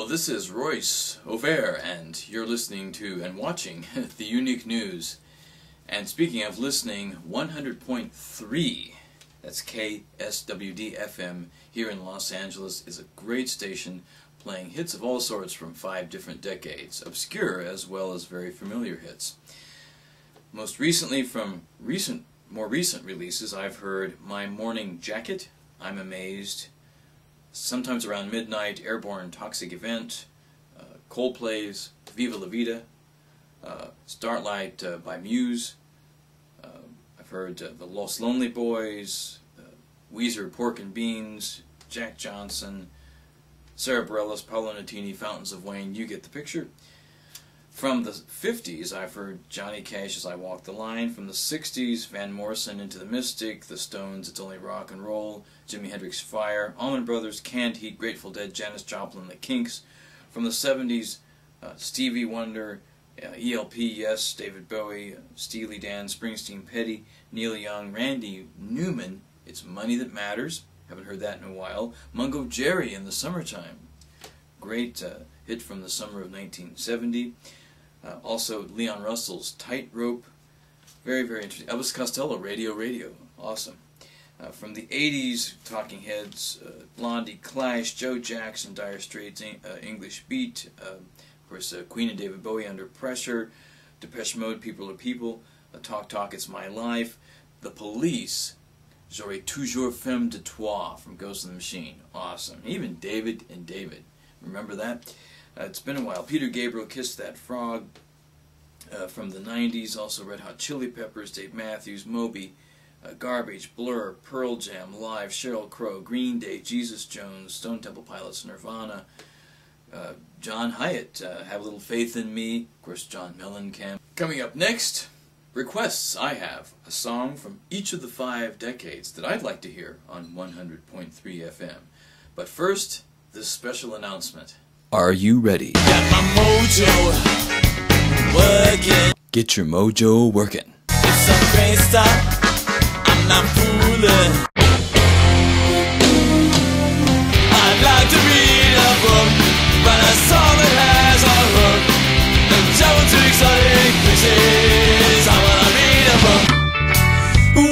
this is Royce Auvert, and you're listening to and watching The Unique News. And speaking of listening, 100.3, that's KSWD-FM here in Los Angeles, is a great station playing hits of all sorts from 5 different decades, obscure as well as very familiar hits. Most recently, from more recent releases, I've heard My Morning Jacket, I'm Amazed, sometimes around midnight, Airborne Toxic Event, Coldplay's Viva La Vida, Starlight by Muse. I've heard the Los Lonely Boys, Weezer Pork and Beans, Jack Johnson, Sarah Bareilles, Paolo Nutini, Fountains of Wayne, you get the picture. From the 50s, I've heard Johnny Cash, As I Walk the Line. From the 60s, Van Morrison, Into the Mystic, The Stones, It's Only Rock and Roll, Jimi Hendrix, Fire, Allman Brothers, Canned Heat, Grateful Dead, Janis Joplin, The Kinks. From the 70s, Stevie Wonder, ELP, Yes, David Bowie, Steely Dan, Springsteen, Petty, Neil Young, Randy Newman, It's Money That Matters, haven't heard that in a while, Mungo Jerry, In the Summertime, great hit from the summer of 1970. Also, Leon Russell's Tightrope, very, very interesting. Elvis Costello, Radio, awesome. From the 80s, Talking Heads, Blondie, Clash, Joe Jackson, Dire Straits, English Beat, of course, Queen and David Bowie, Under Pressure, Depeche Mode, People Are People, Talk, It's My Life, The Police, J'aurais toujours femme de toi, from Ghost in the Machine, awesome. Even David and David, remember that? It's been a while. Peter Gabriel, Kiss That Frog. From the 90s, also Red Hot Chili Peppers, Dave Matthews, Moby, Garbage, Blur, Pearl Jam, Live, Sheryl Crow, Green Day, Jesus Jones, Stone Temple Pilots, Nirvana, John Hyatt, Have a Little Faith in Me, of course John Mellencamp. Coming up next, requests. I have a song from each of the 5 decades that I'd like to hear on 100.3 FM. But first, this special announcement. Are you ready? Got my mojo working. Get your mojo working. It's a great start. I'm not fooling. I'd like to read a book, but a song that has a hook. The devil too exotic places. I wanna read a book.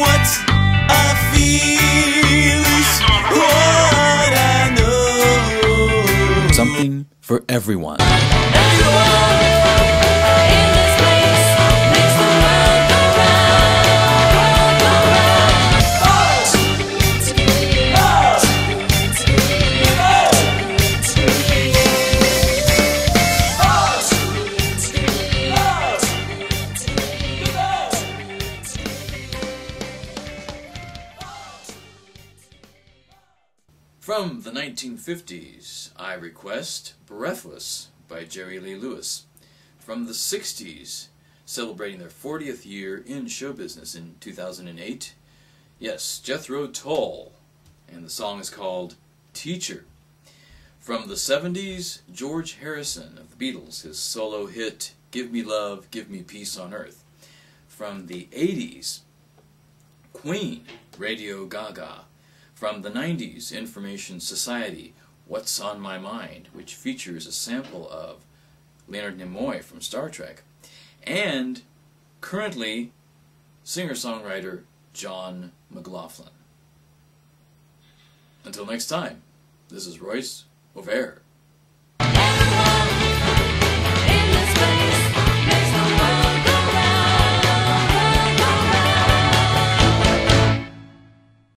What I feel is what I know. Something for everyone. From the 1950s, I request Breathless by Jerry Lee Lewis. From the 60s, celebrating their 40th year in show business in 2008, yes, Jethro Tull, and the song is called Teacher. From the 70s, George Harrison of the Beatles, his solo hit Give Me Love, Give Me Peace on Earth. From the 80s, Queen, Radio Gaga. From the 90s, Information Society, What's on My Mind, which features a sample of Leonard Nimoy from Star Trek. And currently, singer-songwriter John McLaughlin. Until next time, this is Royce Auvert.